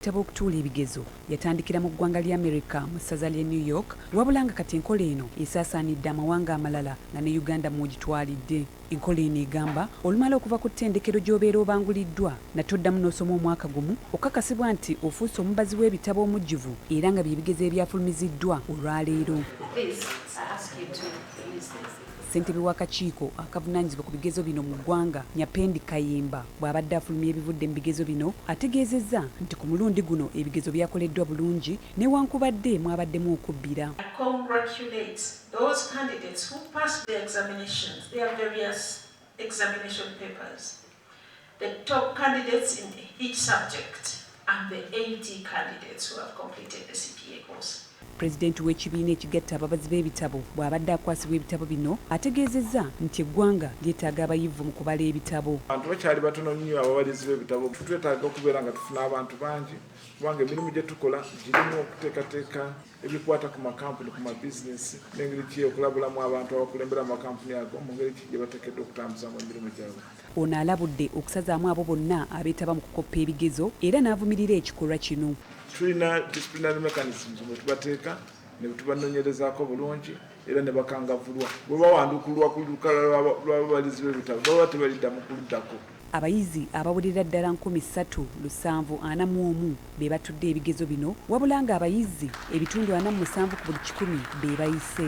Ebitabo okutuula ebigezo yatandikira mu ggwanga lya America mu ssaza lya New York, wabula nga kati enkola eno esaasaanidde amawanga amalala nga ne Uganda mw'ogitwalidde. Enkola eno egamba olumala okuva ku ttendekero gy'obeera obanguliddwa na toddamu n'osoma omwaka gumu, okakasibwa nti ofuuse omubazi w'ebitabo omujjuvu era nga bye bigezo ebyafulumiziddwa olwaleero. Ssentebe w'akakiiko akavunaanyizibwa ku bigezo bino mu ggwanga, Nyapendi Kayimba, bw'abadde afulumya ebivudde mu bigezo bino, ategeezezza nti ku mulundi guno ebigezo byakoleddwa bulungi newankubadde mwabaddemu okubbira. Pulezidenti w'ekibiina ekigatta ababazi b'ebitabo bw'abadde akwasibwa ebitabo bino ategeezezza nti eggwanga lyetaaga abayivu mu kubala ebitabo. Abantu bakyali batono nnyo ababalizi b'ebitabo. Twetaaga okubeera nga tufuna abantu bangi kubanga emirimu gye tukola girimu okuteekateeka ebikwata ku makampuni, ku mabizinesi n'engeri ki okulabulamu abantu abakulembera amakampuni ago mu ngeri ki gye bateekeddwa okutambuzamu emirimu gyabwe. Ono alabudde okusazaamu abo bonna abeetaba mu kukoppa ebigezo era n'avumirira ekikolwa kino. Tulina disciplinary mechanisms mwe tubateeka ne tubanoonyerezaako bulungi era ne bakangavulwa. Bwe bawandukulwa ku lukalala lw'ababalizi b'ebitabo baba tebaliddamu kuluddako. Abayizi abawerera ddala 3,741 be batudde ebigezo bino, wabula nga abayizi ebitundu 47 ku buli 100 be bayise.